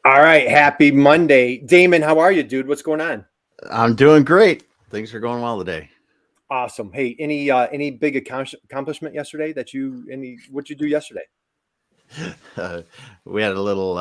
All right. Happy Monday. Damon, how are you, dude? What's going on? I'm doing great. Things are going well today. Awesome. Hey, any big accomplishment yesterday what'd you do yesterday? We had a little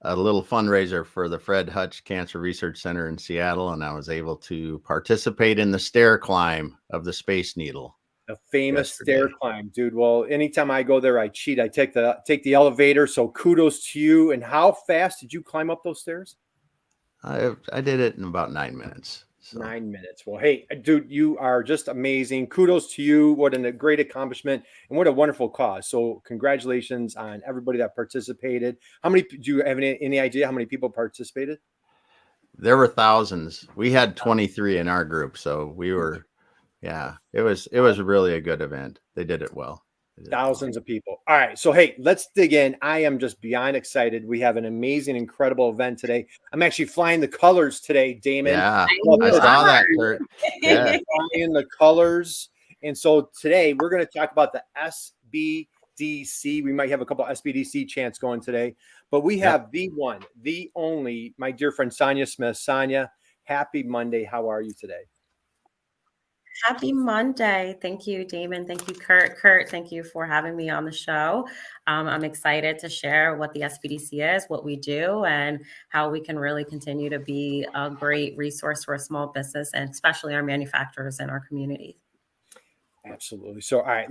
fundraiser for the Fred Hutch Cancer Research Center in Seattle, and I was able to participate in the stair climb of the Space Needle. A famous stair yesterday. climb, dude. Well, anytime I go there, I cheat. I take the elevator. So kudos to you. And how fast did you climb up those stairs? I did it in about 9 minutes. So 9 minutes. Well, hey, dude, you are just amazing. Kudos to you. What a great accomplishment and what a wonderful cause. So congratulations on everybody that participated. How many, do you have any idea how many people participated? there were thousands. We had 23 in our group, so it was really a good event. They did it well. Thousands of people. All right. So, hey, let's dig in. I am just beyond excited. We have an amazing, incredible event today. I'm actually flying the colors today, Damon. Yeah, I saw that, Kurt. Yeah. Flying the colors. And so today we're going to talk about the SBDC. We might have a couple SBDC chants going today, but we have the one, the only, my dear friend, Sonya Smith. Sonya, happy Monday. How are you today? Happy Monday. Thank you, Damon. Thank you, Kurt. Kurt, thank you for having me on the show. I'm excited to share what the SBDC is, what we do, and how we can really continue to be a great resource for a small business and especially our manufacturers in our community. Absolutely. So, all right,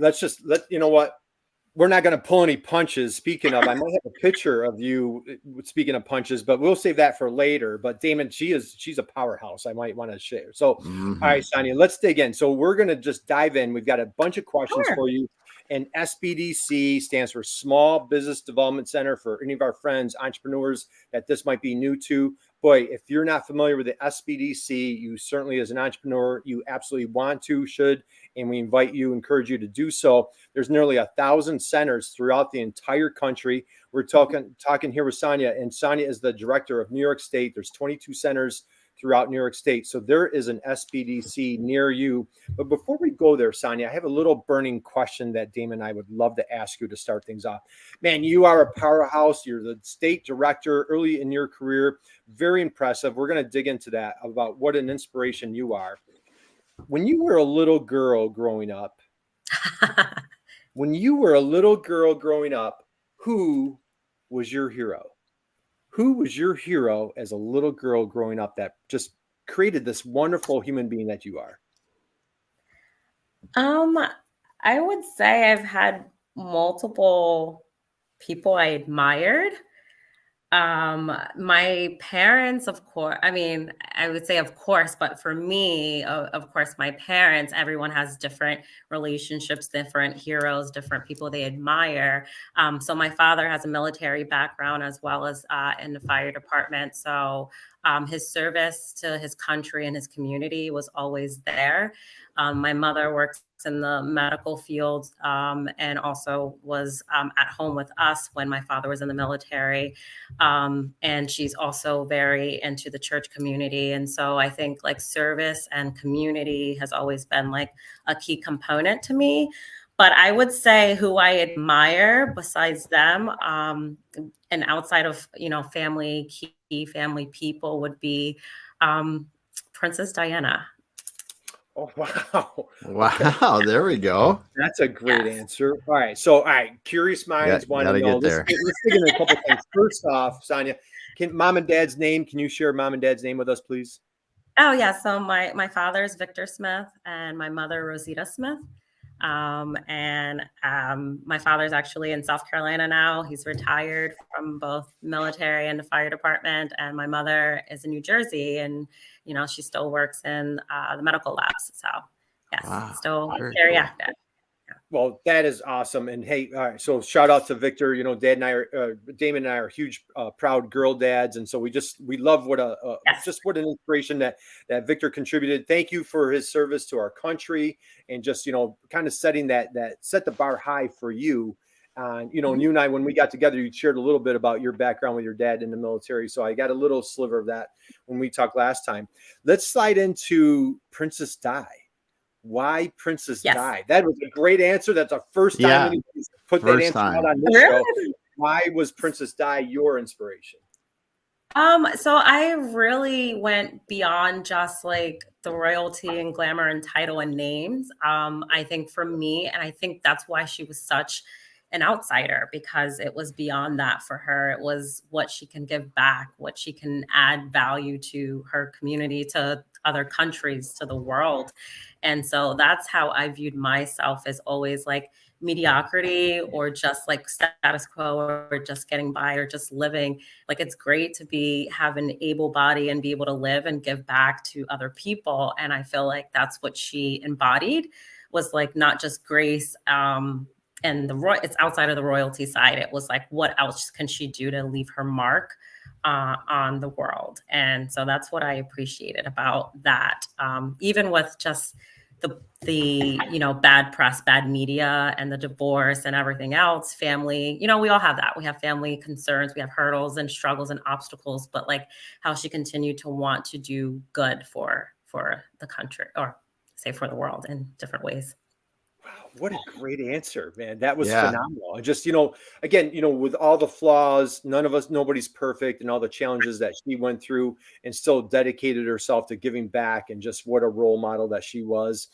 you know what? We're not going to pull any punches. Speaking of, I might have a picture of you speaking of punches, but we'll save that for later. But Damon, she's a powerhouse. I might want to share. So, all right, Sonya, let's dig in. So we're going to just dive in. We've got a bunch of questions for you. And SBDC stands for Small Business Development Center. For any of our friends, entrepreneurs that this might be new to, boy, if you're not familiar with the SBDC, you certainly, as an entrepreneur, you absolutely want to, should, and we encourage you to do so. There's nearly 1,000 centers throughout the entire country. We're talking here with Sonya, and Sonya is the director of New York State. There's 22 centers throughout New York State. So there is an SBDC near you. But before we go there, Sonya, I have a little burning question that Damon and I would love to ask you to start things off. Man, you are a powerhouse. You're the state director early in your career. Very impressive. We're going to dig into that, about what an inspiration you are. When you were a little girl growing up, who was your hero? Who was your hero as a little girl growing up that just created this wonderful human being that you are? I would say I've had multiple people I admired. My parents, of course, I mean, I would say, of course, but for me, of course, my parents, everyone has different relationships, different heroes, different people they admire. So my father has a military background as well as in the fire department. So his service to his country and his community was always there. My mother works in the medical field and also was at home with us when my father was in the military. And she's also very into the church community. And so I think like service and community has always been like a key component to me. But I would say who I admire besides them and outside of, family, key family people would be Princess Diana. Oh, wow. Wow. Okay. There we go. That's a great answer. All right. So, curious minds want to know. Let's dig into a couple things. First off, Sonya, can you share mom and dad's name with us, please? Oh, yeah. So my father is Victor Smith and my mother, Rosita Smith. My father's actually in South Carolina now. He's retired from both military and the fire department. And my mother is in New Jersey, and she still works in the medical labs. So yes, still very active. Well, that is awesome. And hey, all right, so shout out to Victor. Damon and I are huge, proud girl dads. And so we love what what an inspiration that Victor contributed. Thank you for his service to our country and just, kind of setting set the bar high for you. And you and I, when we got together, you shared a little bit about your background with your dad in the military. So I got a little sliver of that when we talked last time. Let's slide into Princess Di. Why Princess Di? That was a great answer. That's our first time anybody's put that answer out on this show. why was Princess Di your inspiration? So I really went beyond just like the royalty and glamour and title and names. I think for me, and I think that's why she was such an outsider, because it was beyond that for her. It was what she can give back, what she can add value to her community, to other countries, to the world. And so that's how I viewed myself, as always like mediocrity or just like status quo or just getting by or just living. Like, it's great to have an able body and be able to live and give back to other people. And I feel like that's what she embodied, was like not just grace, and it's outside of the royalty side. It was like, what else can she do to leave her mark on the world? And so that's what I appreciated about that. Even with just the bad press, bad media, and the divorce and everything else, family, we all have that. We have family concerns, we have hurdles and struggles and obstacles, but like how she continued to want to do good for the country, or say for the world, in different ways. Wow, what a great answer, man. That was Yeah. phenomenal. And just, again, with all the flaws, nobody's perfect, and all the challenges that she went through, and still dedicated herself to giving back, and just what a role model that she was,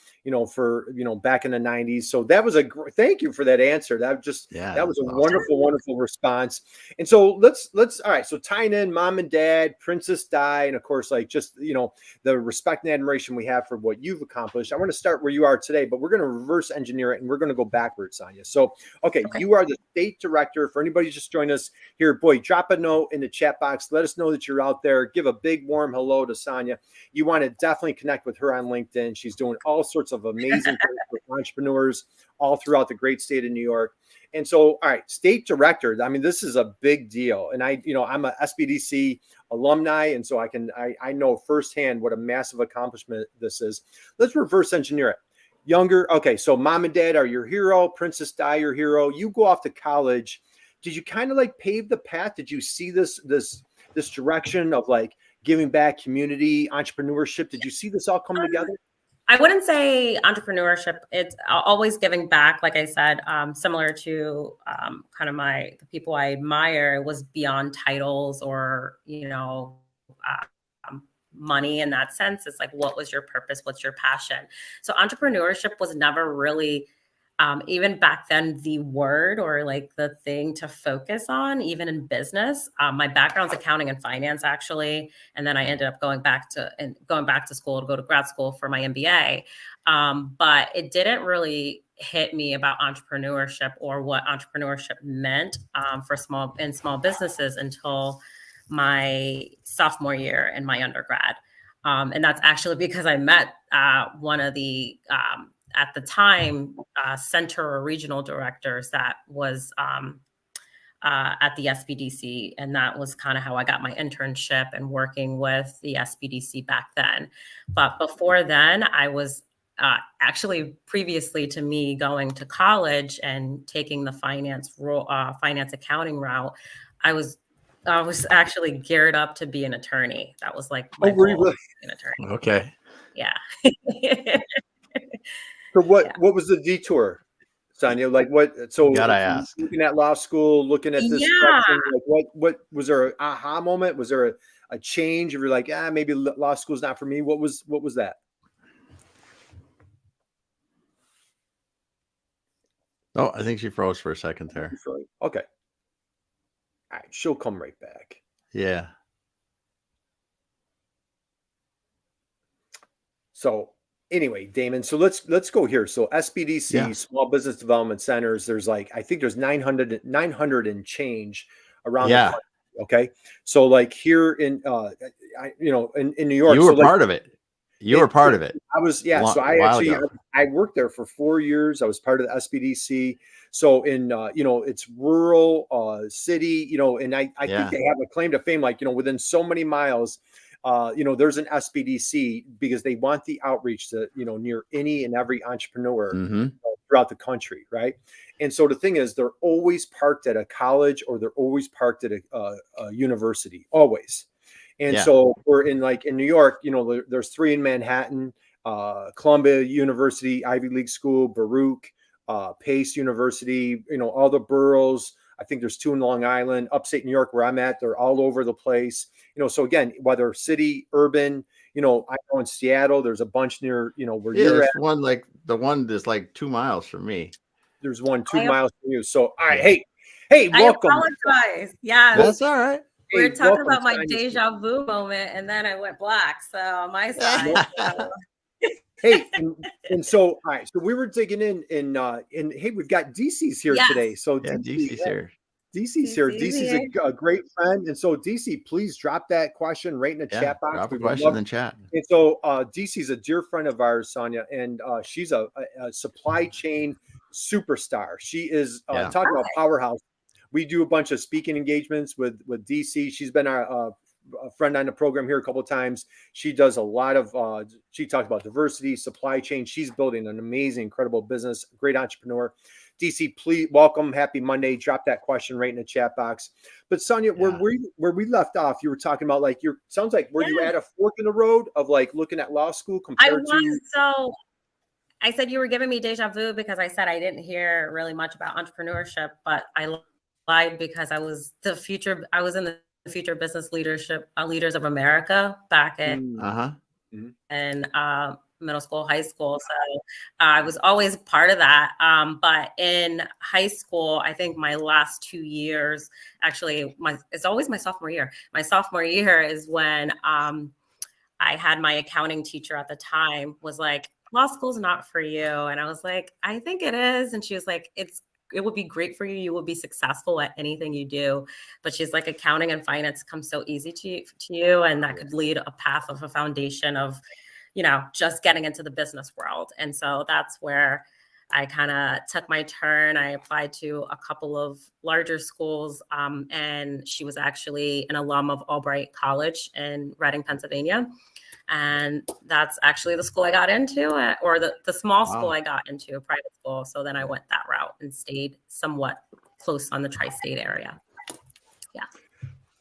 for, back in the 90s. So that was thank you for that answer. That was a Awesome. wonderful, wonderful response. And so let's, all right. So tying in mom and dad, Princess Di, and of course, like just, the respect and admiration we have for what you've accomplished. I want to start where you are today, but we're going to reverse engineer it, and we're going to go backwards, Sonya. So, okay, you are the state director. For anybody just joined us here, boy, drop a note in the chat box. Let us know that you're out there. Give a big warm hello to Sonya. You want to definitely connect with her on LinkedIn. She's doing all sorts of amazing things for entrepreneurs all throughout the great state of New York. And so, all right, state director. I mean, this is a big deal. And I'm a SBDC alumni, and so I know firsthand what a massive accomplishment this is. Let's reverse engineer it. Younger, okay, so mom and dad are your hero, Princess Di your hero. You go off to college. Did you kind of like pave the path? Did you see this direction of like giving back, community, entrepreneurship? Did you see this all come together? I wouldn't say entrepreneurship. It's always giving back. Like I said, similar to kind of the people I admire, it was beyond titles or, money in that sense. It's like, what was your purpose? What's your passion? So entrepreneurship was never really, even back then, the word or like the thing to focus on, even in business. My background's accounting and finance, actually. And then I ended up going back to school to go to grad school for my MBA. But it didn't really hit me about entrepreneurship or what entrepreneurship meant for small businesses until my sophomore year in my undergrad. And that's actually because I met one of the, at the time, center or regional directors that was at the SBDC. And that was kind of how I got my internship and working with the SBDC back then. But before then, I was actually, previously to me going to college and taking the finance accounting route, I was actually geared up to be an attorney. That was like my goal, really? an attorney. Okay. Yeah. So what was the detour, Sonya? Like what? So Gotta ask. Looking at law school, looking at this, direction, like what was there an aha moment? Was there a change? If you're like, maybe law school's not for me. What was that? Oh, I think she froze for a second there. Okay. All right, she'll come right back. Yeah. So anyway, Damon, so let's go here. So SBDC, Small Business Development Centers, there's like, I think there's 900 and change around the country. Okay. So like here in in New York. You were part of it. You were part of it. I was, so I worked there for 4 years. I was part of the SBDC. So in, it's rural, city, and I think they have a claim to fame, like, within so many miles, there's an SBDC because they want the outreach to, near any and every entrepreneur throughout the country. Right. And so the thing is, they're always parked at a college or they're always parked at a university, always. And so we're in New York, there's 3 in Manhattan, Columbia University, Ivy League School, Baruch, Pace University, all the boroughs, I think there's 2 in Long Island, upstate New York where I'm at. They're all over the place. So again, whether city, urban, I know in Seattle, there's a bunch near, where Yeah, you're there's at. one like the one that's like 2 miles from me. There's one 2 I- miles from you. So, all right. Yeah. Hey, I welcome. apologize. Yes. That's all right. We were Hey, talking welcome, about my Sonya. deja vu moment, and then I went black. So on my side. Hey, and so, all right. So we were digging in, and hey, we've got DC's here Yes. today. So Yeah, DC's here. DC's here. DC's DC's a great friend. And so DC, please drop that question right in the Yeah, chat box. drop a We would question love- in chat. And so DC's a dear friend of ours, Sonya, and she's a supply chain superstar. She is Yeah. talking about powerhouse. We do a bunch of speaking engagements with DC. She's been a friend on the program here a couple of times. She does a lot of she talks about diversity, supply chain. She's building an amazing, incredible business, great entrepreneur. DC, please welcome. Happy Monday. Drop that question right in the chat box. But Sonya, Yeah. where we left off, you were talking about like sounds like were you Yeah. at a fork in the road of like looking at law school I compared to was. So I said you were giving me deja vu because I said I didn't hear really much about entrepreneurship, but I lied because I was in the future business leadership leaders of America back in Uh-huh. middle school, high school. So I was always part of that. But in high school, I think my last 2 years, actually, it's always my sophomore year. My sophomore year is when I had my accounting teacher at the time was like, law school's not for you. And I was like, I think it is. And she was like, it would be great for you. You will be successful at anything you do. But she's like, accounting and finance comes so easy to you. And that could lead a path of a foundation of, just getting into the business world. And so that's where I kind of took my turn. I applied to a couple of larger schools. And she was actually an alum of Albright College in Reading, Pennsylvania. And that's actually the school I got into, or the small school I got into, a private school. So then I went that route and stayed somewhat close on the tri-state area. Yeah.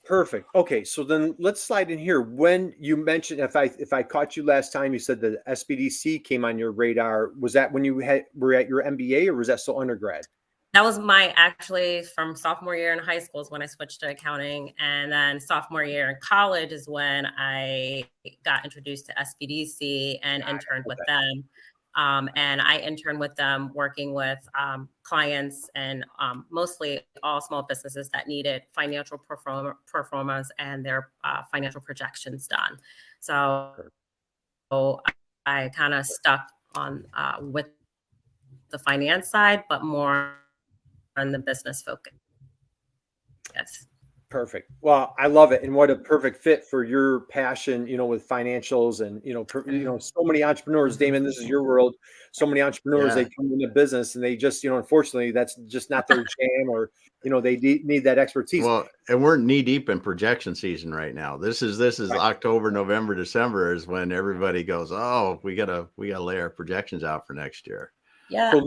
Perfect. Okay, so then let's slide in here. When you mentioned, if I caught you last time, you said the SBDC came on your radar. Was that when you were at your MBA, or was that still undergrad? That was actually from sophomore year in high school is when I switched to accounting. And then sophomore year in college is when I got introduced to SBDC and interned with them. And I interned with them working with clients and mostly all small businesses that needed financial performance and their financial projections done. So I kind of stuck on with the finance side, but more on the business focus. Yes. Perfect. Well, I love it. And what a perfect fit for your passion, with financials and, so many entrepreneurs, Damon, this is your world. So many entrepreneurs, Yeah. they come into business and they just, unfortunately, that's just not their jam, or, they need that expertise. Well, and we're knee deep in projection season right now. This is Right. October, November, December is when everybody goes, oh, we gotta lay our projections out for next year. Yeah. So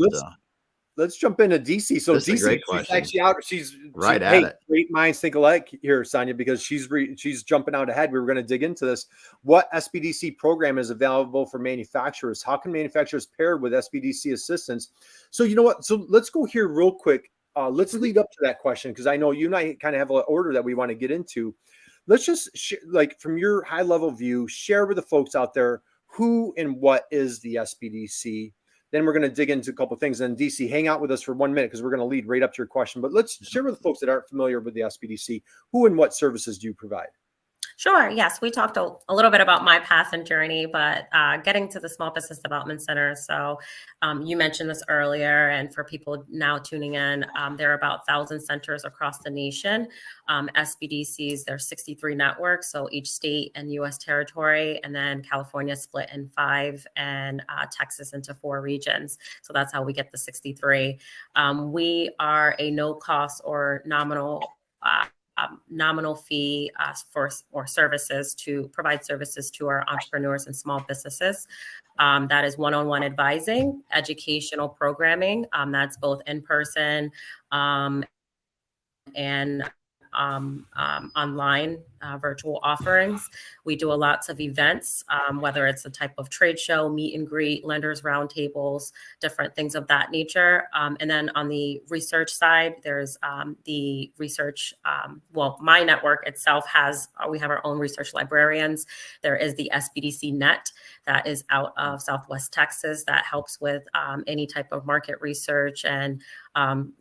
let's jump into DC. So This is a DC, great she's question. actually out. She's Right at it. Great minds think alike here, Sonya, because she's jumping out ahead. We were going to dig into this. What SBDC program is available for manufacturers? How can manufacturers pair with SBDC assistance? So you know what? So let's go here real quick. Let's lead up to that question, because I know you and I kind of have an order that we want to get into. Let's just from your high level view, share with the folks out there who and what is the SBDC. Then we're going to dig into a couple of things. And DC, hang out with us for 1 minute because we're going to lead right up to your question. But let's share with the folks that aren't familiar with the SBDC, who and what services do you provide? Sure. Yes, we talked a little bit about my path and journey, but getting to the Small Business Development Center. So you mentioned this earlier, and for people now tuning in, there are about 1,000 centers across the nation. SBDCs, there's 63 networks, so each state and U.S. territory, and then California split in 5, and Texas into 4 regions. So that's how we get the 63. We are a no cost or nominal fee for services to provide services to our entrepreneurs and small businesses. That is one-on-one advising, educational programming. That's both in person and online virtual offerings. We do lots of events, whether it's a type of trade show, meet and greet, lenders roundtables, different things of that nature. And then on the research side, there's the research, my network itself we have our own research librarians. There is the SBDC Net that is out of Southwest Texas that helps with any type of market research and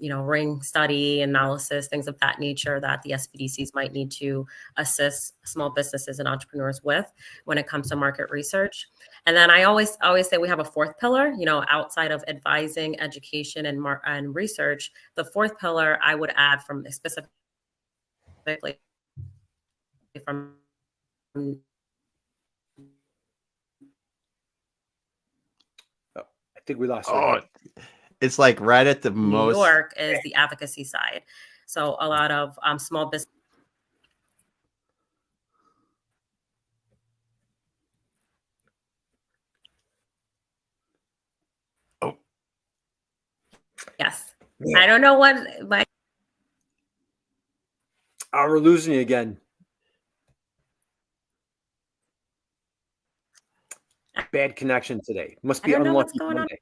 ring study, analysis, things of that nature that the SBDCs might need to assist small businesses and entrepreneurs with when it comes to market research. And then I always say we have a fourth pillar, outside of advising, education, and research. The fourth pillar I would add specifically from I think we lost. It's like right at the New York is the advocacy side. So a lot of small business. Oh. Yes. Yeah. I don't know what we're losing you again. Bad connection today. Must be unlucky Monday.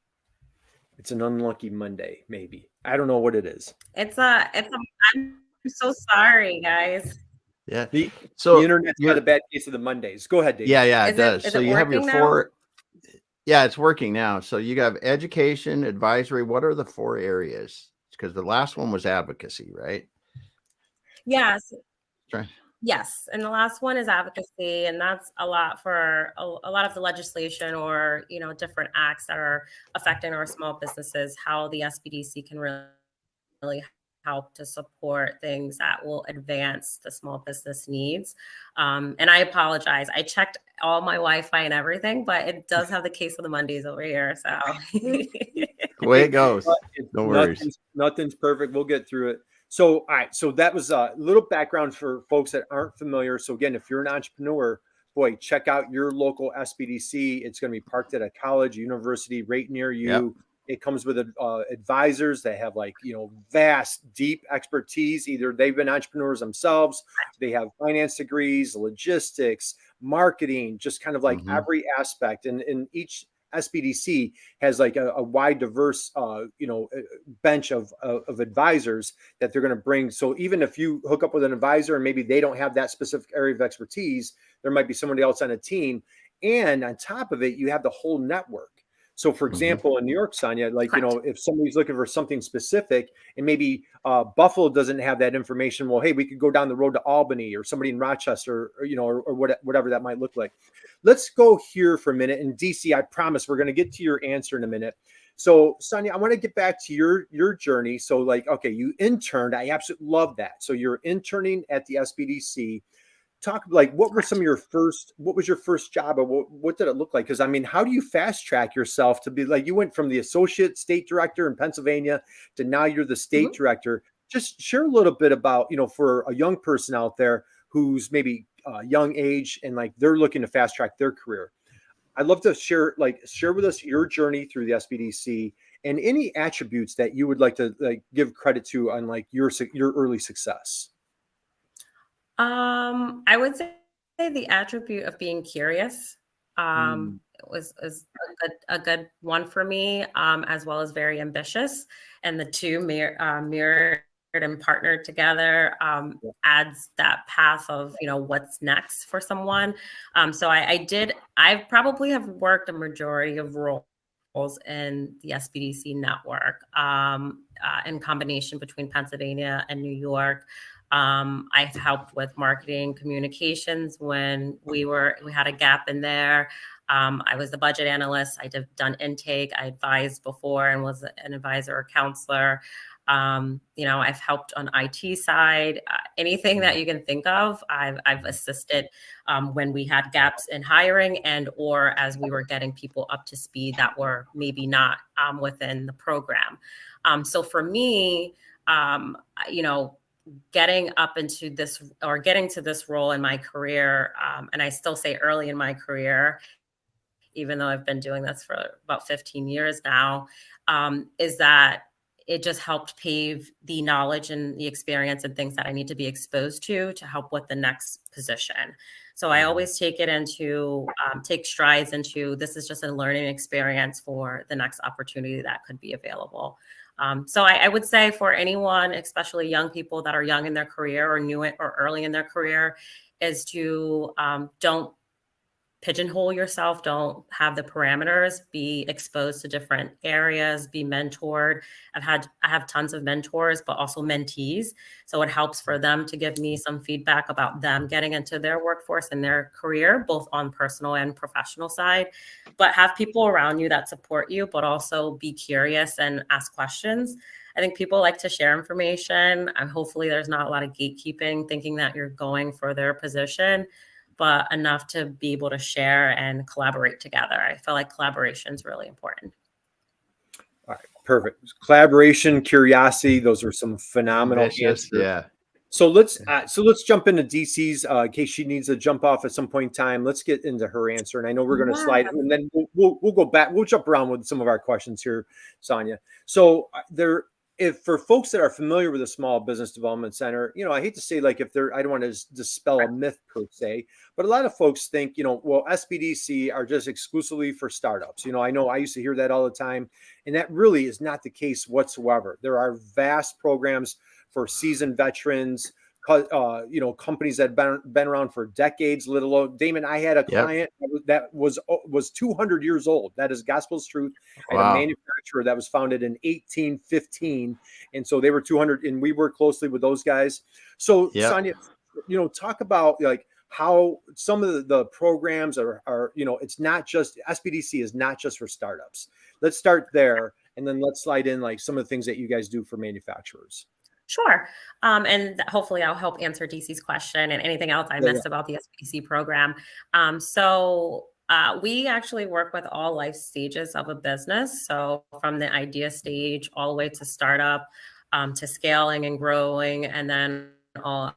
It's an unlucky Monday, maybe. I don't know what it is. I'm so sorry, guys. Yeah. The internet's got a bad case of the Mondays. Go ahead, Dave. Yeah, it does. So you have your four. Yeah, it's working now. So you have education, advisory. What are the four areas? Because the last one was advocacy, right? Yes. Yes. And the last one is advocacy. And that's a lot for a lot of the legislation or, different acts that are affecting our small businesses, how the SBDC can really help to support things that will advance the small business needs. And I apologize. I checked all my Wi-Fi and everything, but it does have the case of the Mondays over here. So the way it goes. No worries. Nothing's perfect. We'll get through it. So, all right. So that was a little background for folks that aren't familiar. So again, if you're an entrepreneur, boy, check out your local SBDC. It's going to be parked at a college, university right near you. Yep. It comes with advisors that have vast, deep expertise. Either they've been entrepreneurs themselves, they have finance degrees, logistics, marketing, just kind of every aspect. And each SBDC has a wide, diverse, bench of advisors that they're going to bring. So even if you hook up with an advisor and maybe they don't have that specific area of expertise, there might be somebody else on a team. And on top of it, you have the whole network. So for example, in New York, Sonya, if somebody's looking for something specific and maybe Buffalo doesn't have that information, well, hey, we could go down the road to Albany or somebody in Rochester, or whatever that might look like. Let's go here for a minute. In DC, I promise we're going to get to your answer in a minute. So Sonya, I want to get back to your journey. So okay, you interned. I absolutely love that. So you're interning at the SBDC. Talk what was your first job, or what did it look like? Because how do you fast track yourself to be you went from the associate state director in Pennsylvania to now you're the state director. Just share a little bit about, for a young person out there who's maybe young age and they're looking to fast track their career. I'd love to share with us your journey through the SBDC and any attributes that you would like to give credit to on your early success. I would say the attribute of being curious was a good one for me, as well as very ambitious. And the two mirrored and partnered together adds that path of what's next for someone. So I probably have worked a majority of roles in the SBDC network, in combination between Pennsylvania and New York. I've helped with marketing communications when we had a gap in there. I was the budget analyst. Done intake. I advised before and was an advisor or counselor. I've helped on IT side, anything that you can think of. I've assisted when we had gaps in hiring or as we were getting people up to speed that were maybe not within the program. So for me, getting up into this or getting to this role in my career, and I still say early in my career, even though I've been doing this for about 15 years now, is that it just helped pave the knowledge and the experience and things that I need to be exposed to help with the next position. So I always take it into, take strides into, this is just a learning experience for the next opportunity that could be available. So I would say for anyone, especially young people that are young in their career or new or early in their career, is to don't pigeonhole yourself, don't have the parameters, be exposed to different areas, be mentored. I have tons of mentors, but also mentees. So it helps for them to give me some feedback about them getting into their workforce and their career, both on personal and professional side. But have people around you that support you, but also be curious and ask questions. I think people like to share information, and hopefully there's not a lot of gatekeeping, thinking that you're going for their position, but enough to be able to share and collaborate together. I feel like collaboration is really important. All right, perfect. Collaboration, curiosity, those are some phenomenal answers. Yeah. So let's jump into DC's in case she needs to jump off at some point in time. Let's get into her answer, and I know we're going to slide, and then we'll go back. We'll jump around with some of our questions here, Sonya. So if for folks that are familiar with the Small Business Development Center, I hate to say I don't want to dispel a myth per se, but a lot of folks think, well, SBDC are just exclusively for startups. I know I used to hear that all the time, and that really is not the case whatsoever. There are vast programs for seasoned veterans, companies that have been around for decades. Damon, I had a client that was 200 years old. That is gospel's truth. Wow. I had a manufacturer that was founded in 1815, and so they were 200, and we work closely with those guys. So, Sonya, talk about how some of the programs are it's not just SBDC is not just for startups. Let's start there, and then let's slide in some of the things that you guys do for manufacturers. Sure. And hopefully I'll help answer DC's question and anything else I missed about the SBDC program. So we actually work with all life stages of a business. So from the idea stage all the way to startup, to scaling and growing, and then all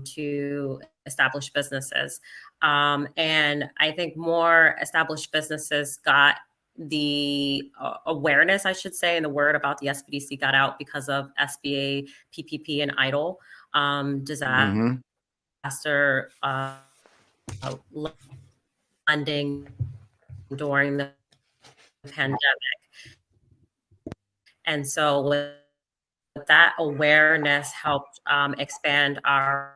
to established businesses. And I think more established businesses got the awareness, I should say, and the word about the SBDC got out because of SBA, PPP, and EIDL disaster lending during the pandemic. And so with that awareness helped expand our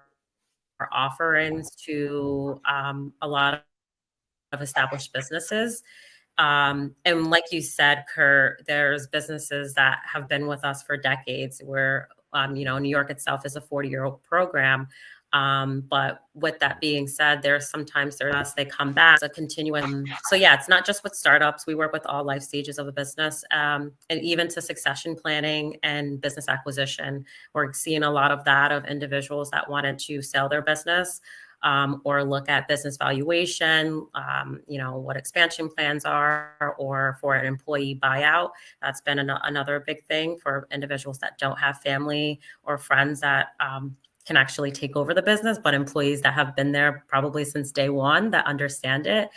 offerings to a lot of established businesses. And like you said, Kurt, there's businesses that have been with us for decades where, New York itself is a 40-year-old program. But with that being said, they come back, a continuum. So yeah, it's not just with startups. We work with all life stages of a business, and even to succession planning and business acquisition. We're seeing a lot of that of individuals that wanted to sell their business, or look at business valuation, what expansion plans are, or for an employee buyout. That's been another big thing for individuals that don't have family or friends that can actually take over the business, but employees that have been there probably since day one that understand it.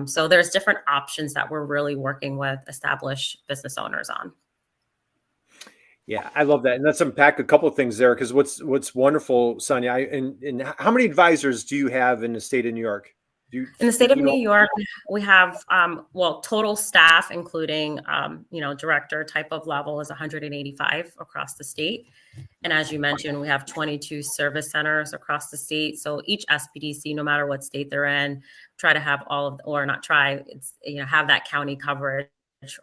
So there's different options that we're really working with established business owners on. Yeah, I love that. And let's unpack a couple of things there, because what's wonderful, Sonya, and how many advisors do you have in the state of New York? In the state of New York, we have, total staff, including, director type of level is 185 across the state. And as you mentioned, we have 22 service centers across the state. So each SBDC, no matter what state they're in, try to have have that county coverage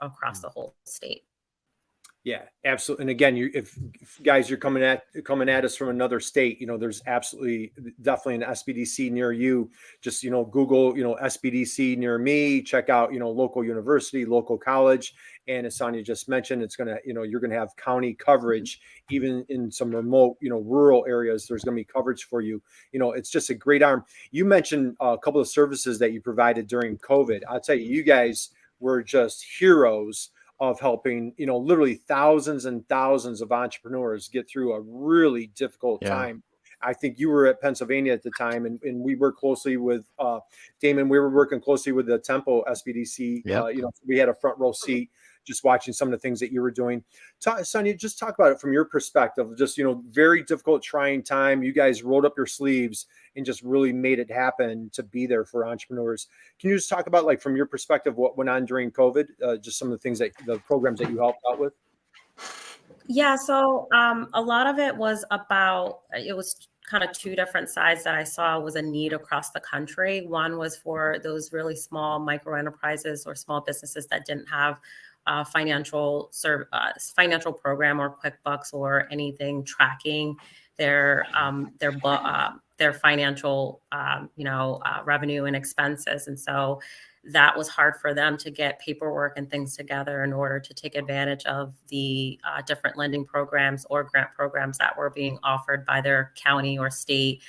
across the whole state. Yeah, absolutely. And again, if guys, you're coming at us from another state, there's definitely an SBDC near you. Just, Google, SBDC near me, check out, local university, local college. And as Sonya just mentioned, it's going to, you're going to have county coverage, even in some remote, rural areas, there's going to be coverage for you. It's just a great arm. You mentioned a couple of services that you provided during COVID. I'll tell you, you guys were just heroes of helping, literally thousands and thousands of entrepreneurs get through a really difficult time. I think you were at Pennsylvania at the time, and we worked closely with Damon. We were working closely with the Tempo SBDC. We had a front row seat just watching some of the things that you were doing. Sonya, just talk about it from your perspective. Just, very difficult, trying time. You guys rolled up your sleeves and just really made it happen to be there for entrepreneurs. Can you just talk about, like, from your perspective, what went on during COVID? Just some of the things the programs that you helped out with. Yeah, so a lot of it was kind of two different sides that I saw was a need across the country. One was for those really small micro enterprises or small businesses that didn't have financial program or QuickBooks or anything tracking their financial revenue and expenses, and so that was hard for them to get paperwork and things together in order to take advantage of the different lending programs or grant programs that were being offered by their county or state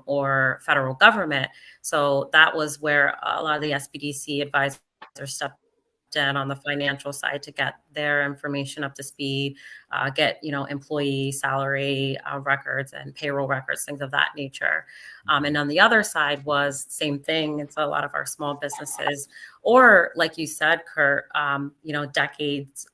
or federal government. So that was where a lot of the SBDC advisors stepped in on the financial side to get their information up to speed, get employee salary records and payroll records, things of that nature. And on the other side was same thing. It's a lot of our small businesses, or like you said, Kurt, decades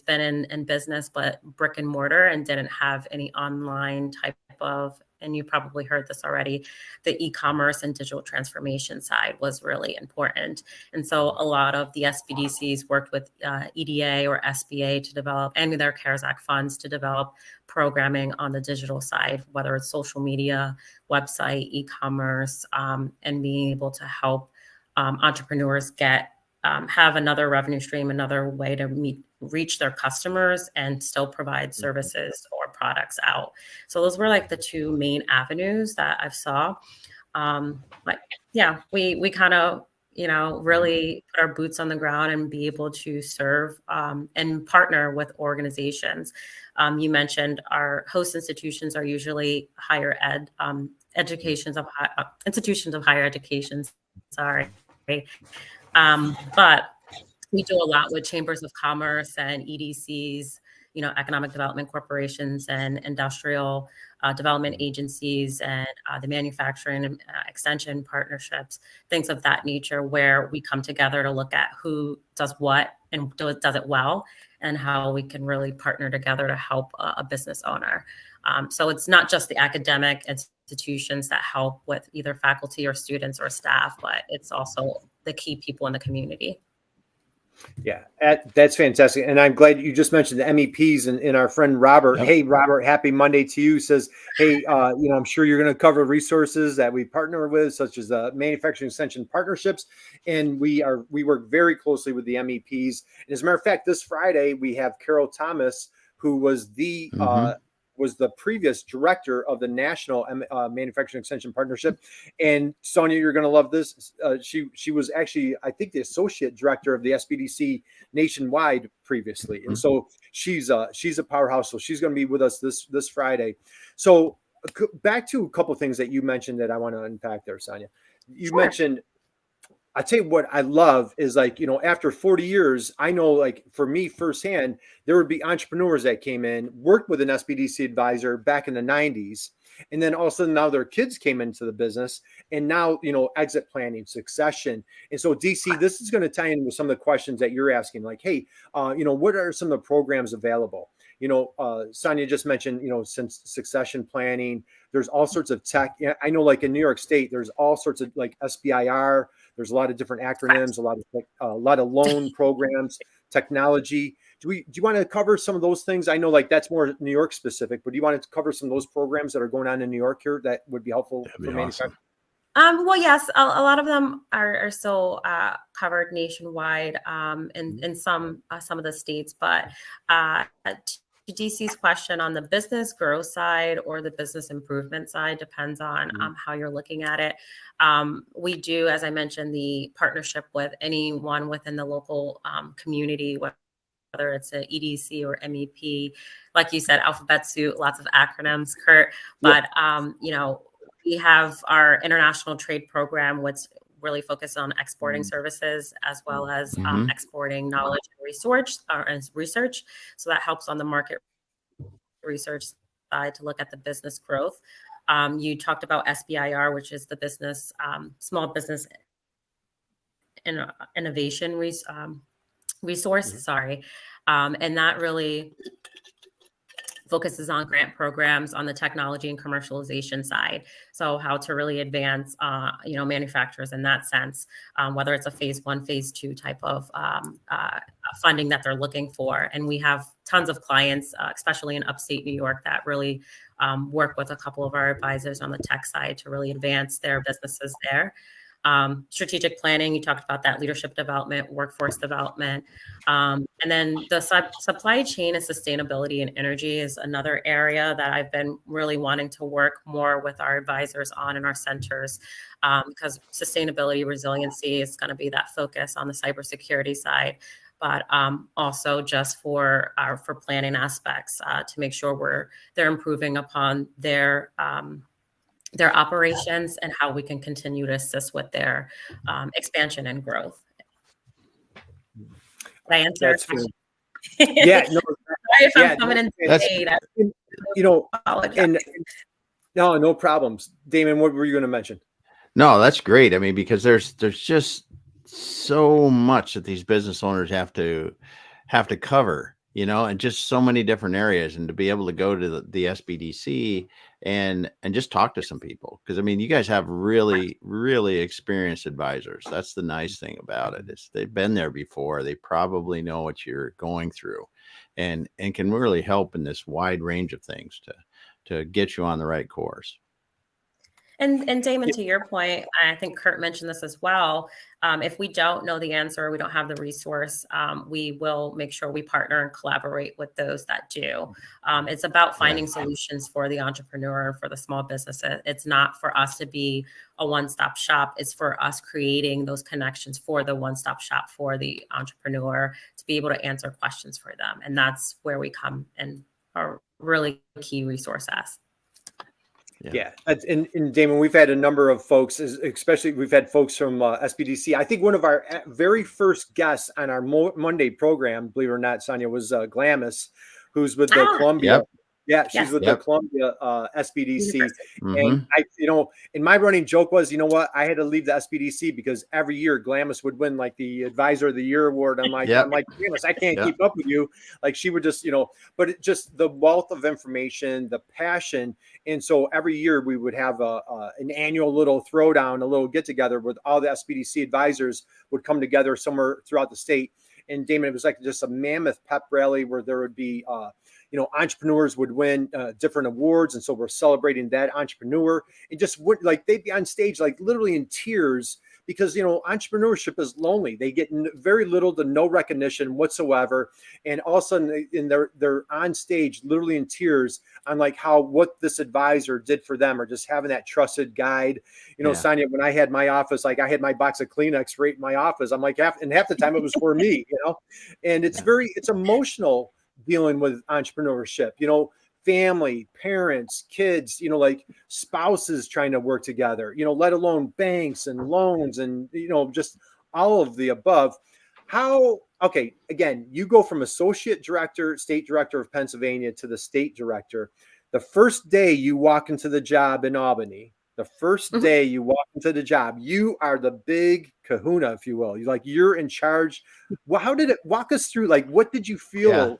been in business, but brick and mortar, and didn't have any online type of, and you probably heard this already, the e-commerce and digital transformation side was really important. And so a lot of the SBDCs worked with EDA or SBA to develop, and their CARES Act funds to develop programming on the digital side, whether it's social media, website, e-commerce, and being able to help entrepreneurs have another revenue stream, another way to reach their customers and still provide services or products out. So those were like the two main avenues that I've saw. But yeah, we kind of, really put our boots on the ground and be able to serve and partner with organizations. You mentioned our host institutions are usually higher ed, institutions of higher education. Sorry. But we do a lot with chambers of commerce and EDCs, economic development corporations and industrial development agencies, and the manufacturing and extension partnerships, things of that nature, where we come together to look at who does what and does it well, and how we can really partner together to help a business owner. So it's not just the academic institutions that help with either faculty or students or staff, but it's also the key people in the community. Yeah, that's fantastic. And I'm glad you just mentioned the MEPs and our friend Robert. Yep. Hey, Robert, happy Monday to you. Says, hey, I'm sure you're going to cover resources that we partner with, such as the manufacturing extension partnerships. And we work very closely with the MEPs. And as a matter of fact, this Friday, we have Carol Thomas, who was the previous director of the National Manufacturing Extension Partnership. And Sonya, you're going to love this. She was actually, I think, the associate director of the SBDC nationwide previously. And so she's a powerhouse. So she's going to be with us this Friday. So back to a couple of things that you mentioned that I want to unpack there, Sonya. You mentioned, I tell you what I love is, like, after 40 years, I know, like, for me firsthand, there would be entrepreneurs that came in, worked with an SBDC advisor back in the 90s. And then all of a sudden now their kids came into the business, and now, exit planning, succession. And so DC, this is going to tie in with some of the questions that you're asking, like, hey, what are some of the programs available? Sonya just mentioned, since succession planning, there's all sorts of tech. I know, like, in New York State, there's all sorts of, like, SBIR. There's a lot of different acronyms, a lot of loan programs, technology. Do you want to cover some of those things? I know, like, that's more New York specific, but do you want to cover some of those programs that are going on in New York here that would be helpful for manufacturers? Well, yes, a lot of them are still covered nationwide in some of the states, but to DC's question on the business growth side or the business improvement side depends on how you're looking at it. We do, as I mentioned, the partnership with anyone within the local community, whether it's an EDC or MEP. Like you said, alphabet soup, lots of acronyms, Kurt. But, we have our international trade program, which really focused on exporting services as well as exporting knowledge and research. So that helps on the market research side to look at the business growth. You talked about SBIR, which is the business, small business innovation resource, sorry. And that really focuses on grant programs on the technology and commercialization side. So how to really advance, manufacturers in that sense, whether it's a phase 1, phase 2 type of funding that they're looking for. And we have tons of clients, especially in upstate New York, that really work with a couple of our advisors on the tech side to really advance their businesses there. Strategic planning, you talked about that, leadership development, workforce development. And then the supply chain and sustainability and energy is another area that I've been really wanting to work more with our advisors on in our centers, because sustainability, resiliency is going to be that focus on the cybersecurity side, but also just for planning aspects to make sure they're improving upon their operations and how we can continue to assist with their expansion and growth. Did I answer your question? Yeah, no, sorry if I'm coming in late. No problems. Damon, what were you going to mention? No, that's great. I mean, because there's just so much that these business owners have to cover, and just so many different areas, and to be able to go to the SBDC and just talk to some people. Because I mean, you guys have really, really experienced advisors. That's the nice thing about it, is they've been there before. They probably know what you're going through, and can really help in this wide range of things to get you on the right course. And Damon, to your point, I think Kurt mentioned this as well. If we don't know the answer, or we don't have the resource, we will make sure we partner and collaborate with those that do. It's about finding solutions for the entrepreneur, for the small businesses. It's not for us to be a one-stop shop. It's for us creating those connections for the one-stop shop for the entrepreneur to be able to answer questions for them. And that's where we come and are really key resource as. Yeah. And Damon, we've had a number of folks, especially we've had folks from SBDC. I think one of our very first guests on our Monday program, believe it or not, Sonya, was Glamis, who's with the Columbia. Yep. Yeah, she's with the Columbia SBDC. And and my running joke was, what? I had to leave the SBDC because every year Glamis would win like the Advisor of the Year award. I'm like, Glamis, I can't keep up with you. Like she would just, but it just the wealth of information, the passion. And so every year we would have an annual little throwdown, a little get together with all the SBDC advisors would come together somewhere throughout the state. And Damon, it was like just a mammoth pep rally where there would be, entrepreneurs would win different awards. And so we're celebrating that entrepreneur. It just would they'd be on stage, like literally in tears, because, entrepreneurship is lonely. They get very little to no recognition whatsoever. And all of a sudden they're on stage, literally in tears on what this advisor did for them, or just having that trusted guide. Sonya, when I had my office, I had my box of Kleenex right in my office. I'm like, half the time it was for me, and it's it's emotional dealing with entrepreneurship, family, parents, kids, spouses trying to work together, let alone banks and loans and, just all of the above. Again, you go from associate director, state director of Pennsylvania to the state director. The first day you walk into the job in Albany, day you walk into the job, you are the big kahuna, if you will. You're in charge. Well, how did it walk us through? What did you feel? Yeah.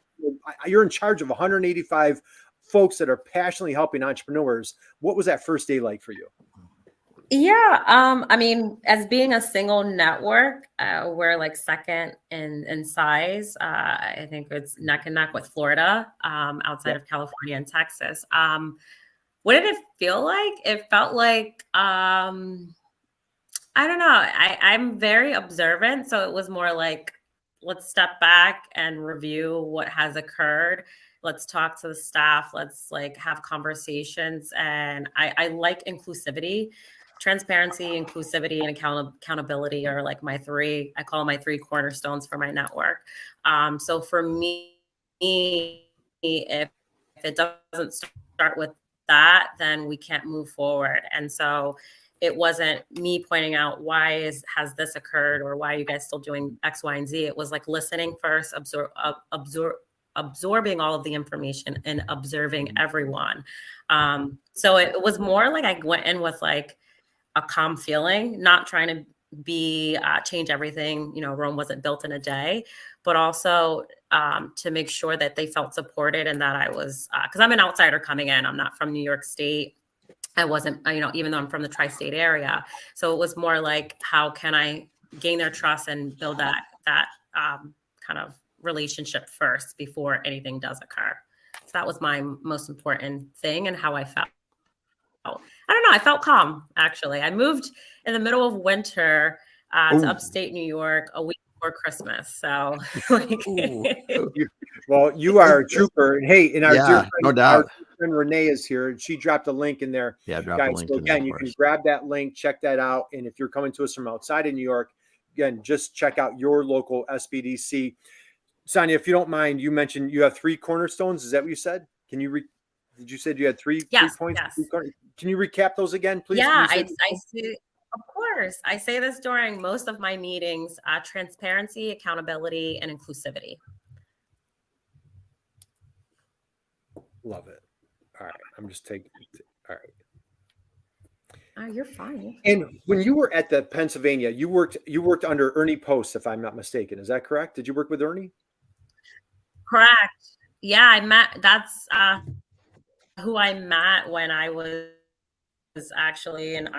You're in charge of 185 folks that are passionately helping entrepreneurs. What was that first day like for you? Yeah. I mean, as being a single network, we're second in size. I think it's neck and neck with Florida, outside of California and Texas. What did it feel like? It felt like, I don't know. I'm very observant. So it was more like, let's step back and review what has occurred. Let's talk to the staff. Let's have conversations. And I like inclusivity, transparency, inclusivity, and accountability are I call my three cornerstones for my network. So for me, if it doesn't start with that, then we can't move forward. And so it wasn't me pointing out has this occurred, or why are you guys still doing X, Y, and Z. It was listening first, absorbing all of the information and observing everyone. So it was more I went in with a calm feeling, not trying to change everything. Rome wasn't built in a day, but also to make sure that they felt supported and that I was, because I'm an outsider coming in. I'm not from New York State. I wasn't, even though I'm from the tri-state area. So it was more like, how can I gain their trust and build that kind of relationship first before anything does occur. So that was my most important thing and how I felt. I don't know. I felt calm, actually. I moved in the middle of winter to upstate New York a week before Christmas. So, well, you are a trooper. And hey, and our dear friend, no doubt. our friend Renee is here, and she dropped a link in there. Yeah, drop guys. a link So in there again, you for can us. grab that link, check that out, and if you're coming to us from outside of New York, again, just check out your local SBDC. Sonya, if you don't mind, you mentioned you have 3 cornerstones. Is that what you said? Can you did you said you had three points? Yes. Can you recap those again, please? Yeah, I see. Of course. I say this during most of my meetings, transparency, accountability, and inclusivity. Love it. All right. I'm just taking, all right. You're fine. And when you were at the Pennsylvania, you worked under Ernie Post, if I'm not mistaken. Is that correct? Did you work with Ernie? Correct. Yeah, that's who I met when I was actually an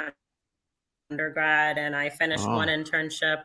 undergrad, and I finished one internship.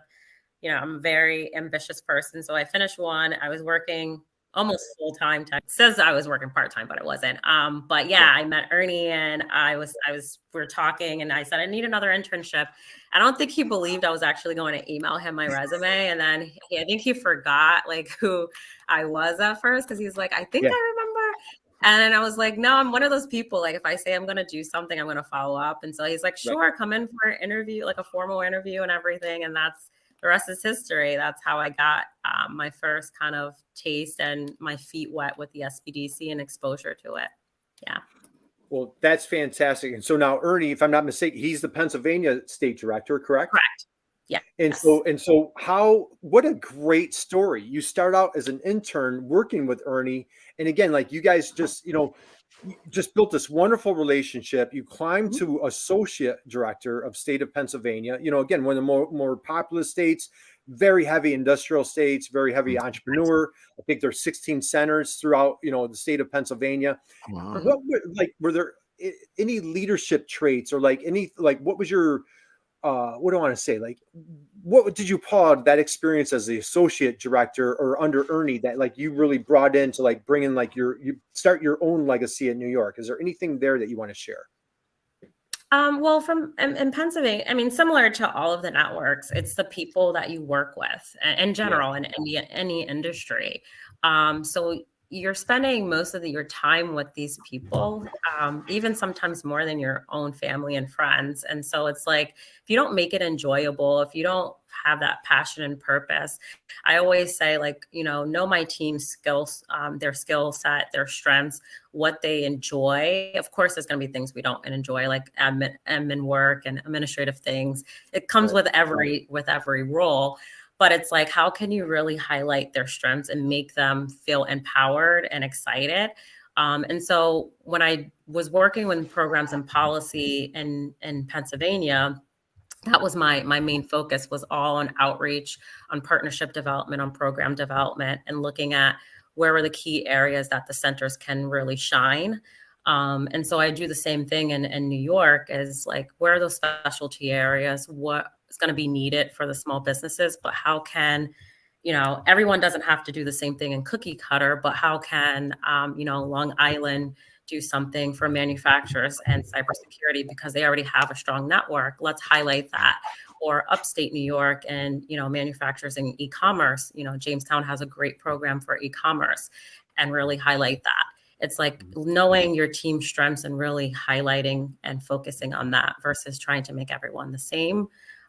I'm a very ambitious person. So I finished one. I was working almost full-time. It says I was working part-time, but it wasn't. But yeah, I met Ernie and we were talking and I said, I need another internship. I don't think he believed I was actually going to email him my resume. And then I think he forgot like who I was at first. Cause he was like, I think I remember. And then I was like, no, I'm one of those people. Like if I say I'm going to do something, I'm going to follow up. And so he's like, sure, come in for an interview, like a formal interview and everything. And the rest is history. That's how I got my first kind of taste and my feet wet with the SBDC and exposure to it. Yeah. Well, that's fantastic. And so now Ernie, if I'm not mistaken, he's the Pennsylvania state director, correct? Correct. Yeah. And so what a great story. You start out as an intern working with Ernie. And again, like you guys just, just built this wonderful relationship. You climbed to associate director of state of Pennsylvania, again, one of the more populous states, very heavy industrial states, very heavy entrepreneur. I think there's 16 centers throughout, the state of Pennsylvania. Wow. Were there any leadership traits or what was your, what do I want to say? Like, what did you pull out of that experience as the associate director or under Ernie that you really brought in to bring in you start your own legacy in New York? Is there anything there that you want to share? Well, in Pennsylvania, I mean, similar to all of the networks, it's the people that you work with in general in any industry. So you're spending most of your time with these people, even sometimes more than your own family and friends. And so it's like, if you don't make it enjoyable, if you don't have that passion and purpose, I always say know my team's skills, their skill set, their strengths, what they enjoy. Of course, there's going to be things we don't enjoy, like admin work and administrative things. It comes with every role. But it's like, how can you really highlight their strengths and make them feel empowered and excited? And so when I was working with programs and policy in Pennsylvania, that was my main focus, was all on outreach, on partnership development, on program development, and looking at where were the key areas that the centers can really shine. And so I do the same thing in New York, is where are those specialty areas? What is going to be needed for the small businesses, but how can, everyone doesn't have to do the same thing in cookie cutter, but how can, Long Island do something for manufacturers and cybersecurity because they already have a strong network? Let's highlight that. Or upstate New York and, manufacturers and e-commerce, Jamestown has a great program for e-commerce, and really highlight that. It's like knowing your team's strengths and really highlighting and focusing on that versus trying to make everyone the same.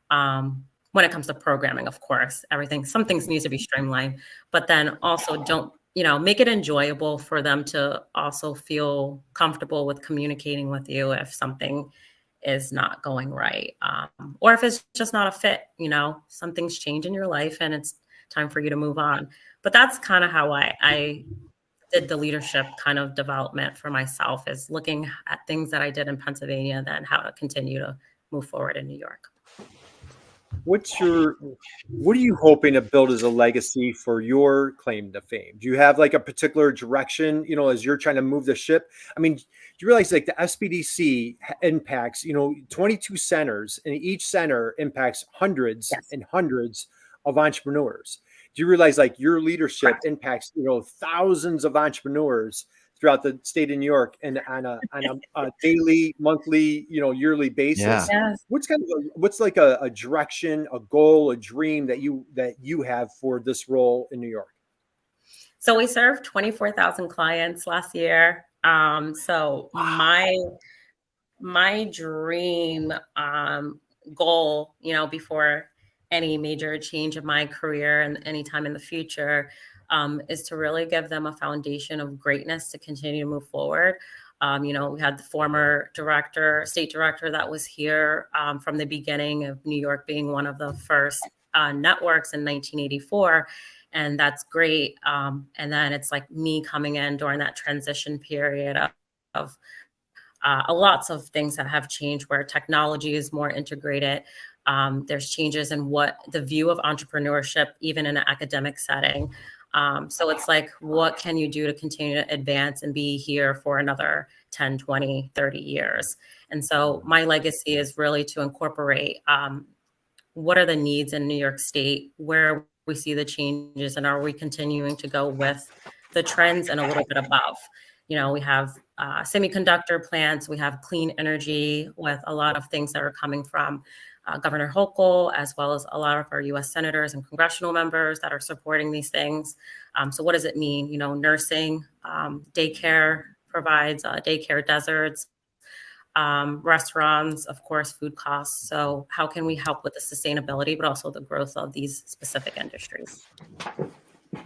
When it comes to programming, of course, some things need to be streamlined, but then also don't, make it enjoyable for them to also feel comfortable with communicating with you if something is not going right. Or if it's just not a fit, some things change in your life and it's time for you to move on. But that's kind of how I did the leadership kind of development for myself, is looking at things that I did in Pennsylvania, then how to continue to move forward in New York. what are you hoping to build as a legacy for your claim to fame? Do you have like a particular direction, as you're trying to move the ship? I mean, do you realize like the SBDC impacts, 22 centers, and each center impacts hundreds Yes. and hundreds of entrepreneurs? Do you realize like your leadership Correct. impacts, thousands of entrepreneurs throughout the state of New York and on a daily, monthly, yearly basis? Yeah. Yes. What's like a direction, a goal, a dream that you have for this role in New York? So we served 24,000 clients last year. So my dream goal, before any major change of my career and any time in the future, is to really give them a foundation of greatness to continue to move forward. We had the former state director that was here from the beginning of New York being one of the first networks in 1984. And that's great. And then it's like me coming in during that transition period of lots of things that have changed where technology is more integrated. There's changes in what the view of entrepreneurship, even in an academic setting. So it's like, what can you do to continue to advance and be here for another 10, 20, 30 years? And so my legacy is really to incorporate what are the needs in New York State, where we see the changes, and are we continuing to go with the trends and a little bit above? We have semiconductor plants, we have clean energy with a lot of things that are coming from Governor Hochul, as well as a lot of our U.S. senators and congressional members that are supporting these things. So what does it mean? Nursing, daycare provides daycare deserts, restaurants, of course, food costs. So how can we help with the sustainability, but also the growth of these specific industries?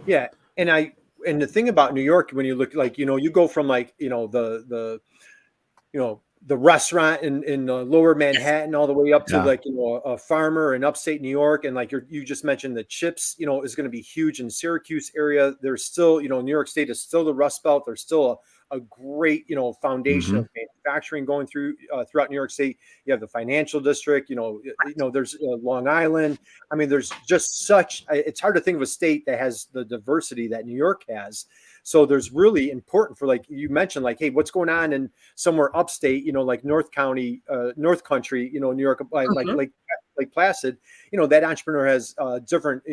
Yeah. And the thing about New York, when you look like, you go from like, the restaurant in lower Manhattan all the way up to Yeah. like, a farmer in upstate New York. And like you just mentioned, the chips, is going to be huge in Syracuse area. There's still, New York State is still the Rust Belt. There's still a great, foundation of manufacturing going throughout New York State. You have the financial district, there's Long Island. I mean, there's just it's hard to think of a state that has the diversity that New York has. So there's really important for, like you mentioned, like, hey, what's going on in somewhere upstate, like North Country, New York, like Placid, that entrepreneur has different,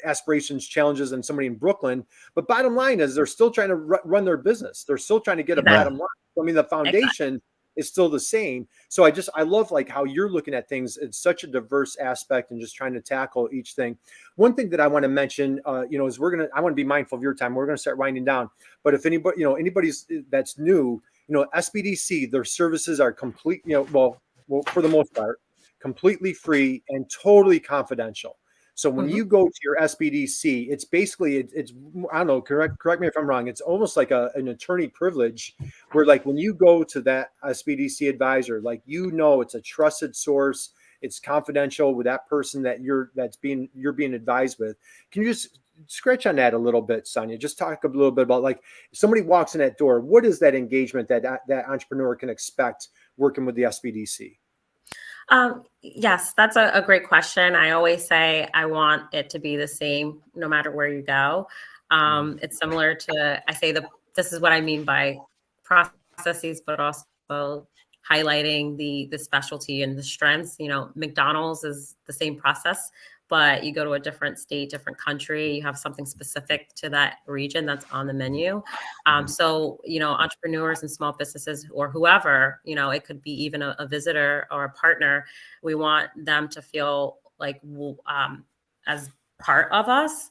aspirations, challenges than somebody in Brooklyn. But bottom line is they're still trying to run their business. They're still trying to get a bottom line. I mean, the foundation is still the same. So I love like how you're looking at things. It's such a diverse aspect and just trying to tackle each thing. One thing that I want to mention, is I want to be mindful of your time. We're going to start winding down. But if anybody, anybody's that's new, SBDC, their services are complete, well, for the most part, completely free and totally confidential. So when you go to your SBDC, it's basically, it's I don't know, correct me if I'm wrong. It's almost like an attorney privilege where like when you go to that SBDC advisor, like, it's a trusted source. It's confidential with that person that you're being advised with. Can you just scratch on that a little bit, Sonya? Just talk a little bit about like if somebody walks in that door, what is that engagement that entrepreneur can expect working with the SBDC? Yes, that's a great question. I always say I want it to be the same no matter where you go. It's similar to, this is what I mean by processes, but also highlighting the specialty and the strengths. McDonald's is the same process, but you go to a different state, different country, you have something specific to that region that's on the menu. So, entrepreneurs and small businesses or whoever, it could be even a visitor or a partner, we want them to feel like as part of us.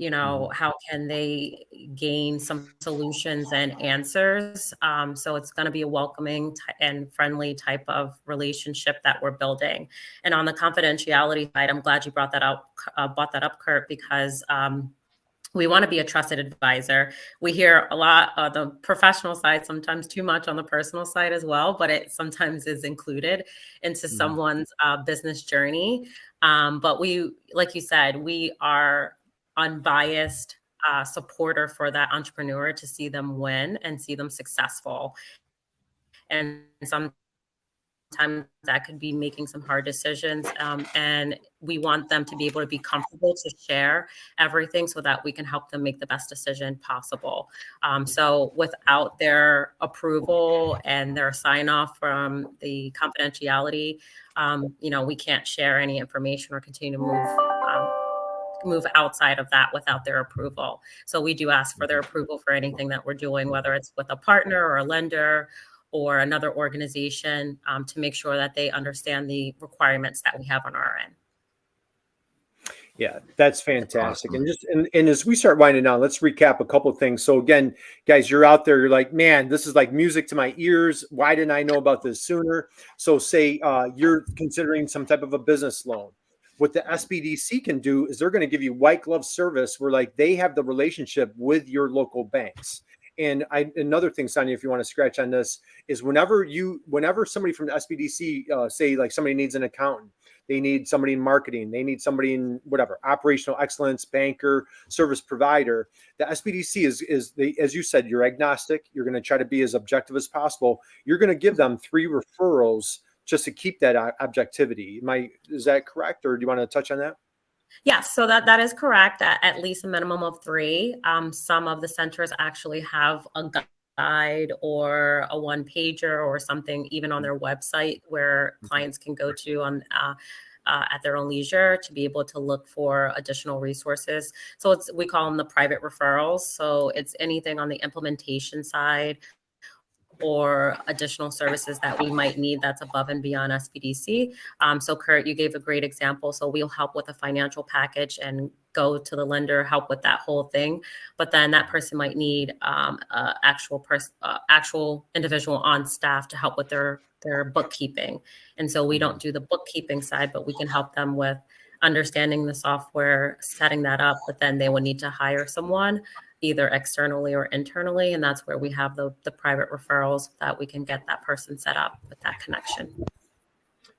How can they gain some solutions and answers? So it's going to be a welcoming and friendly type of relationship that we're building. And on the confidentiality side, I'm glad you brought that up, Kurt, because we want to be a trusted advisor. We hear a lot on the professional side, sometimes too much on the personal side as well, but it sometimes is included into someone's business journey. But we, like you said, we are unbiased supporter for that entrepreneur to see them win and see them successful. And sometimes that could be making some hard decisions. And we want them to be able to be comfortable to share everything so that we can help them make the best decision possible. So without their approval and their sign off from the confidentiality, we can't share any information or continue to move outside of that without their approval. So we do ask for their approval for anything that we're doing, whether it's with a partner or a lender or another organization, to make sure that they understand the requirements that we have on our end. Yeah, that's fantastic. And and as we start winding down, let's recap a couple of things. So again, guys, you're out there, you're like, man, this is like music to my ears. Why didn't I know about this sooner? So say you're considering some type of a business loan. What the SBDC can do is they're going to give you white glove service where like they have the relationship with your local banks. And another thing, Sonya, if you want to scratch on this, is whenever somebody from the SBDC, say like somebody needs an accountant, they need somebody in marketing, they need somebody in whatever, operational excellence, banker, service provider. The SBDC is as you said, you're agnostic. You're going to try to be as objective as possible. You're going to give them 3 referrals just to keep that objectivity. Is that correct? Or do you want to touch on that? Yes, so that is correct. At least a minimum of 3. Some of the centers actually have a guide or a 1-pager or something even on their website where clients can go to at their own leisure to be able to look for additional resources. So we call them the private referrals. So it's anything on the implementation side or additional services that we might need that's above and beyond SBDC. So Kurt, you gave a great example. So we'll help with a financial package and go to the lender, help with that whole thing. But then that person might need actual individual on staff to help with their bookkeeping. And so we don't do the bookkeeping side, but we can help them with understanding the software, setting that up, but then they would need to hire someone either externally or internally. And that's where we have the private referrals that we can get that person set up with that connection.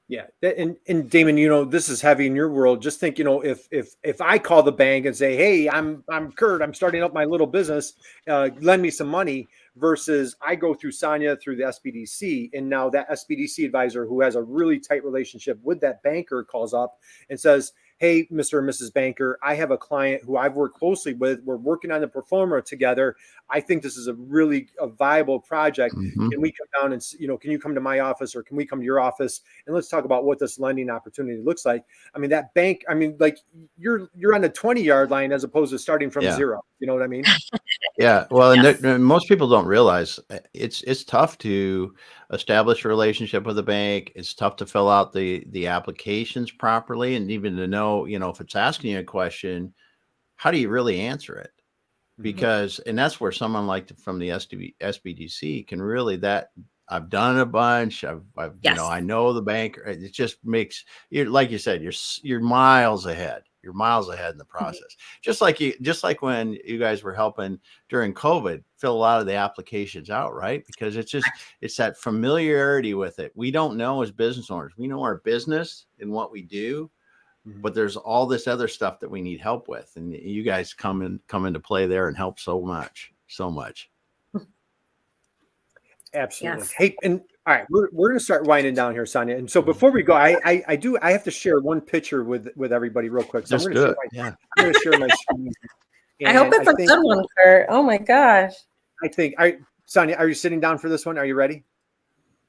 Yeah. And Damon, this is heavy in your world. Just think, if I call the bank and say, hey, I'm Kurt, I'm starting up my little business, lend me some money, versus I go through Sonya through the SBDC. And now that SBDC advisor who has a really tight relationship with that banker calls up and says, hey, Mr. and Mrs. Banker, I have a client who I've worked closely with. We're working on the performer together. I think this is a viable project. Mm-hmm. Can we come down and, can you come to my office or can we come to your office and let's talk about what this lending opportunity looks like? I mean, that bank, like you're on the 20-yard line as opposed to starting from zero. You know what I mean? Yeah. Well, Yes. and most people don't realize it's tough to establish a relationship with a bank. It's tough to fill out the applications properly, and even to know, if it's asking you a question, how do you really answer it? Because, and that's where someone like from the SBDC can really, I've done a bunch. I've Yes. I know the banker. It just makes you, like you said, you're miles ahead. You're miles ahead in the process. Just like when you guys were helping during COVID, fill a lot of the applications out, right? Because it's that familiarity with it. We don't know as business owners. We know our business and what we do, but there's all this other stuff that we need help with, and you guys come into play there and help so much. Absolutely. Yes. Hey, and all right, we're going to start winding down here, Sonya. And so before we go, I have to share one picture with everybody real quick. So I'm going to share my screen. I hope it's a good one, Kurt. Oh my gosh. Sonya, are you sitting down for this one? Are you ready?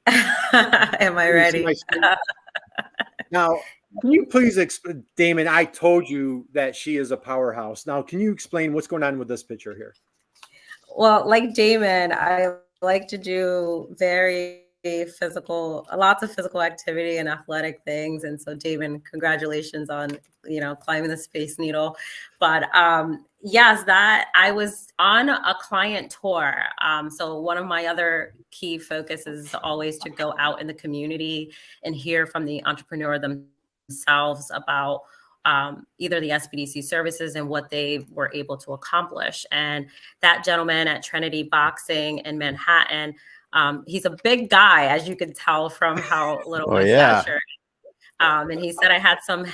Am I ready? Now, can you please explain, Damon, I told you that she is a powerhouse. Now, can you explain what's going on with this picture here? Well, like Damon, I like to do lots of physical activity and athletic things. And so Damon, congratulations on, climbing the Space Needle. But yes, that I was on a client tour. So one of my other key focuses is always to go out in the community and hear from the entrepreneur themselves about either the SBDC services and what they were able to accomplish. And that gentleman at Trinity Boxing in Manhattan, he's a big guy, as you can tell from how little my stature. And he said I had some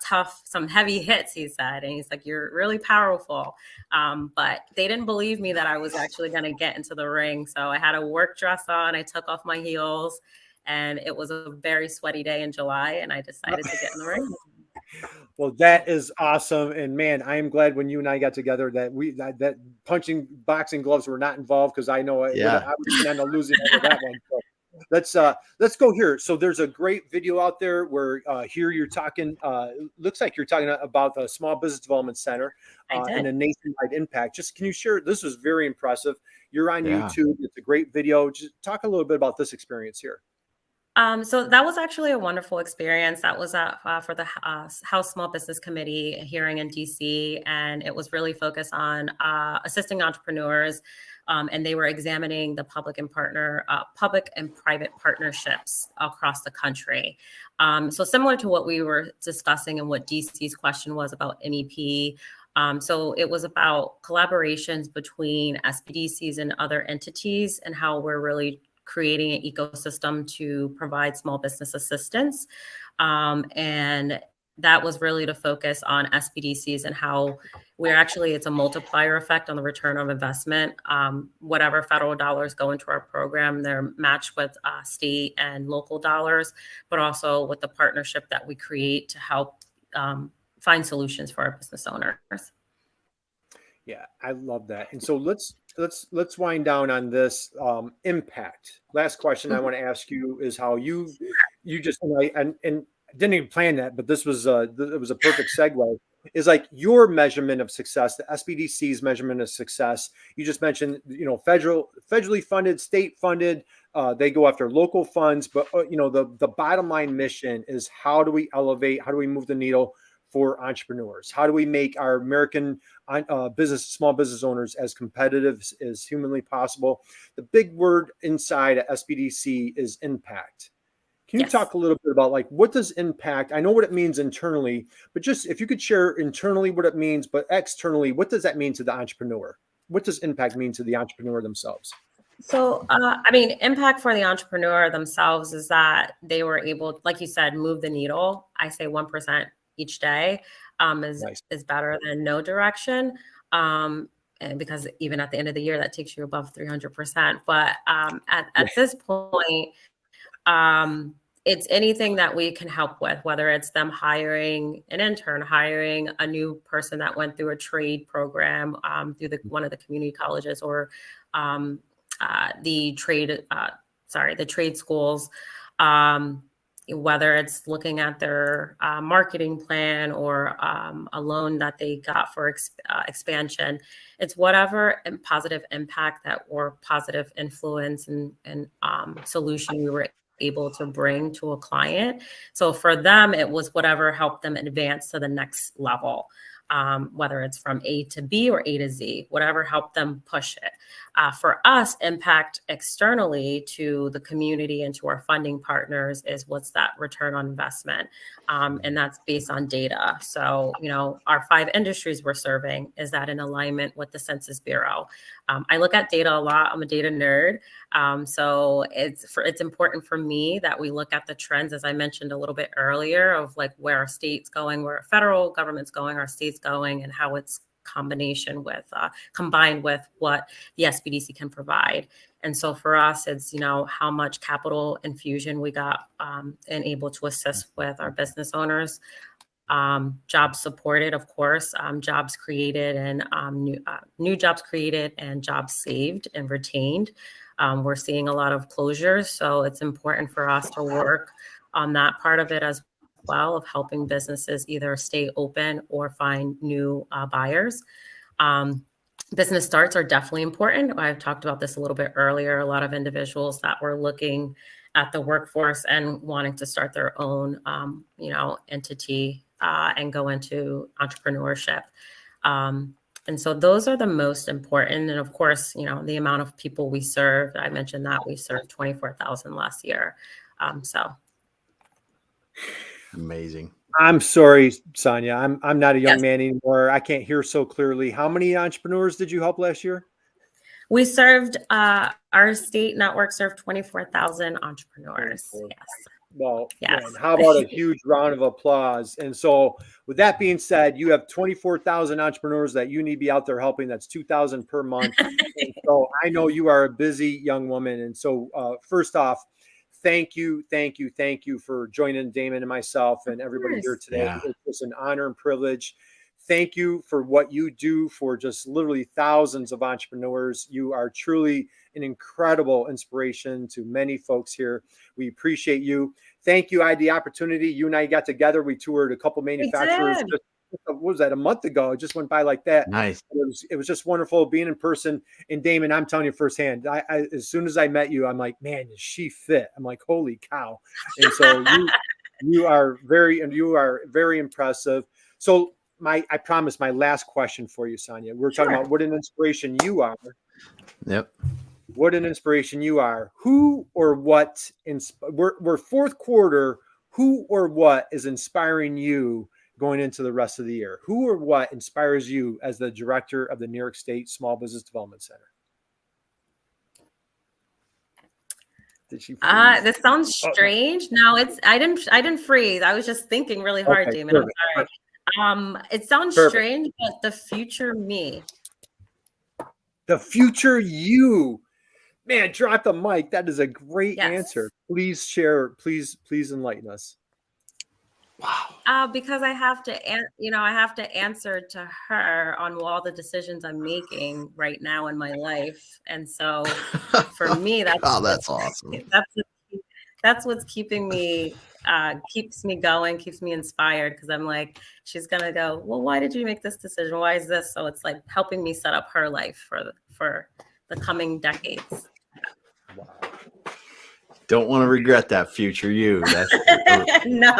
tough, some heavy hits, he said. And he's like, you're really powerful. But they didn't believe me that I was actually going to get into the ring. So I had a work dress on. I took off my heels and it was a very sweaty day in July, and I decided to get in the ring. Well, that is awesome. And man, I am glad when you and I got together that that punching boxing gloves were not involved, because I know I would have ended up losing over that one. So let's go here. So there's a great video out there where here you're talking, looks like you're talking about the Small Business Development Center and a nationwide impact. Just can you share, this was very impressive. You're on YouTube. It's a great video. Just talk a little bit about this experience here. So that was actually a wonderful experience. That was for the House Small Business Committee hearing in DC, and it was really focused on assisting entrepreneurs, and they were examining the public and private partnerships across the country. So similar to what we were discussing and what DC's question was about MEP. So it was about collaborations between SBDCs and other entities, and how we're really creating an ecosystem to provide small business assistance. And that was really to focus on SBDCs and how it's a multiplier effect on the return of investment. Whatever federal dollars go into our program, they're matched with state and local dollars, but also with the partnership that we create to help find solutions for our business owners. Yeah, I love that. And so let's wind down on this impact. Last question I want to ask you is how you just, and didn't even plan that, but this was it was a perfect segue. Is like your measurement of success, the SBDC's measurement of success. You just mentioned, federally funded, state funded. They go after local funds, but the bottom line mission is, how do we elevate? How do we move the needle for entrepreneurs? How do we make our American small business owners as competitive as humanly possible? The big word inside SBDC is impact. Can you talk a little bit about, like, what does impact? I know what it means internally, but just if you could share internally what it means, but externally, what does that mean to the entrepreneur? What does impact mean to the entrepreneur themselves? So, impact for the entrepreneur themselves is that they were able, like you said, move the needle. I say 1% each day is better than no direction. And because even at the end of the year, that takes you above 300%. But at this point, it's anything that we can help with, whether it's them hiring an intern, hiring a new person that went through a trade program through one of the community colleges, or the trade schools, whether it's looking at their marketing plan or a loan that they got for expansion. It's whatever positive impact or positive influence and solution we were able to bring to a client. So for them, it was whatever helped them advance to the next level. Whether it's from A to B or A to Z, whatever helped them push it. For us, impact externally to the community and to our funding partners is what's that return on investment. And that's based on data. So, our 5 industries we're serving, is that in alignment with the Census Bureau? I look at data a lot. I'm a data nerd. So it's important for me that we look at the trends, as I mentioned a little bit earlier, of like where our state's going, where our federal government's going, our state's going, and how it's combined with what the SBDC can provide. And so for us, it's, how much capital infusion we got and able to assist with our business owners. Jobs supported, of course, jobs created and new jobs created and jobs saved and retained. We're seeing a lot of closures, so it's important for us to work on that part of it as well, of helping businesses either stay open or find new buyers. Business starts are definitely important. I've talked about this a little bit earlier. A lot of individuals that were looking at the workforce and wanting to start their own, entity and go into entrepreneurship. And so those are the most important. And of course, the amount of people we serve, I mentioned that we served 24,000 last year. So. Amazing. I'm sorry, Sonya. I'm not a young man anymore. I can't hear so clearly. How many entrepreneurs did you help last year? We served, our state network served 24,000 entrepreneurs. Yes. Well, yes. Man, how about a huge round of applause? And so with that being said, you have 24,000 entrepreneurs that you need to be out there helping. That's 2,000 per month. And so I know you are a busy young woman. And so first off, thank you for joining Damon and myself and everybody here today. Yeah. It was an honor and privilege. Thank you for what you do for just literally thousands of entrepreneurs. You are truly an incredible inspiration to many folks here. We appreciate you. Thank you. I had the opportunity. You and I got together. We toured a couple manufacturers. What was that, a month ago? It just went by like that. Nice. It was just wonderful being in person. And Damon, I'm telling you firsthand, I as soon as I met you, I'm like, man, is she fit? I'm like, holy cow. And so you are very impressive. So I promise my last question for you, Sonya. We're talking about what an inspiration you are. Yep. What an inspiration you are. Who or what we're fourth quarter, who or what is inspiring you going into the rest of the year? Who or what inspires you as the director of the New York State Small Business Development Center? Did she freeze? This sounds strange. No, I didn't freeze. I was just thinking really hard, Damon. I'm sorry. It sounds strange, but the future me. The future you. Man, drop the mic. That is a great answer. Please share. Please enlighten us. Wow. Because I have to answer to her on all the decisions I'm making right now in my life. And so for me, that's awesome. That's what's keeping me, keeps me going, keeps me inspired. Cause I'm like, she's going to go, well, why did you make this decision? Why is this? So it's like helping me set up her life for the coming decades. Wow. Don't want to regret that future you. That's no.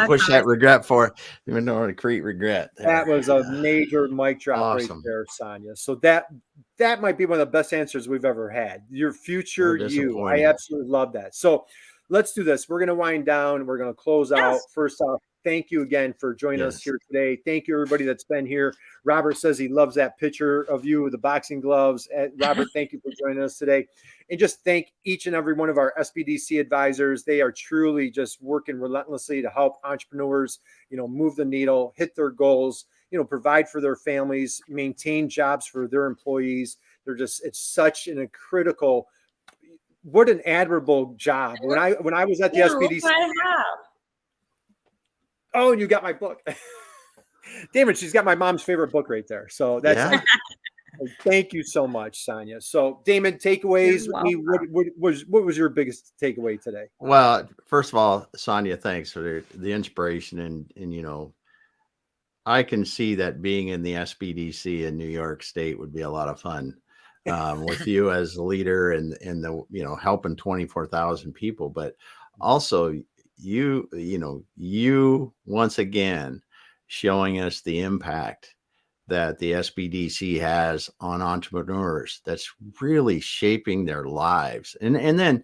Push that regret for. You don't want to create regret. That was a major mic drop right there, Sonya. So that might be one of the best answers we've ever had. Your future you. I absolutely love that. So let's do this. We're going to wind down. We're going to close out. First off, thank you again for joining us here today. Thank you, everybody that's been here. Robert says he loves that picture of you with the boxing gloves. Robert, thank you for joining us today. And just thank each and every one of our SBDC advisors. They are truly just working relentlessly to help entrepreneurs, move the needle, hit their goals, provide for their families, maintain jobs for their employees. It's such a critical, what an admirable job. When I was at the SBDC. Oh, you got my book. Damn it, she's got my mom's favorite book right there. So that's thank you so much, Sonya. So Damon, takeaways. What was your biggest takeaway today? Well, first of all, Sonya, thanks for the inspiration and I can see that being in the SBDC in New York State would be a lot of fun with you as the leader and the helping 24,000 people, but also you once again showing us the impact that the SBDC has on entrepreneurs that's really shaping their lives and then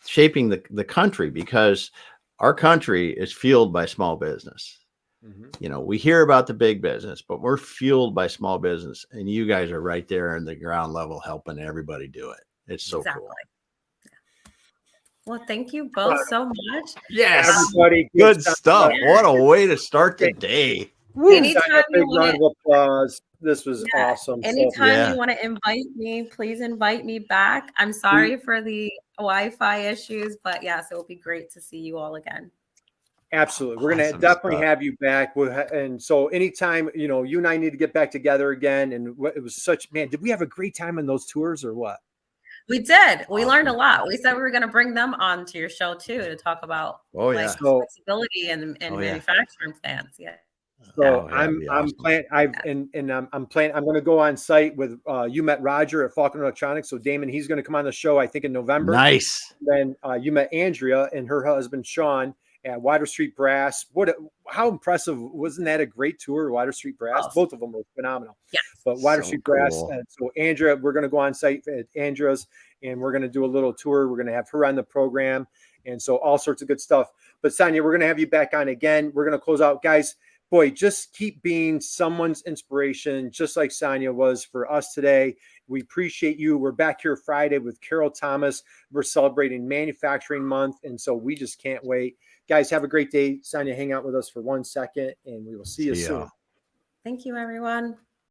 shaping the country, because our country is fueled by small business. Mm-hmm. We hear about the big business, but we're fueled by small business, and you guys are right there in the ground level helping everybody do it. It's so cool. Well, thank you both so much. Yes, everybody, good stuff. What a way to start the day. Anytime big round of applause. This was awesome. Anytime you want to invite me, please invite me back. I'm sorry for the Wi-Fi issues, but yes, it will be great to see you all again. Absolutely. We're going to definitely have you back. And so anytime, you and I need to get back together again. And it was did we have a great time on those tours or what? We did. We learned a lot. We said we were going to bring them on to your show too, to talk about flexibility and manufacturing plants. Yeah. So I'm going to go on site with, you met Roger at Falcon Electronics. So Damon, he's going to come on the show, I think in November. Nice. Then you met Andrea and her husband, Sean, at Water Street Brass. How impressive. Wasn't that a great tour? Water Street Brass. Both of them were phenomenal. Yes. But Water Street Brass. So Andrea, we're going to go on site at Andrea's and we're going to do a little tour. We're going to have her on the program. And so all sorts of good stuff. But Sonya, we're going to have you back on again. We're going to close out, guys. Boy, just keep being someone's inspiration, just like Sonya was for us today. We appreciate you. We're back here Friday with Carol Thomas. We're celebrating Manufacturing Month. And so we just can't wait. Guys, have a great day. Sonya, hang out with us for 1 second and we will see you soon. Thank you, everyone.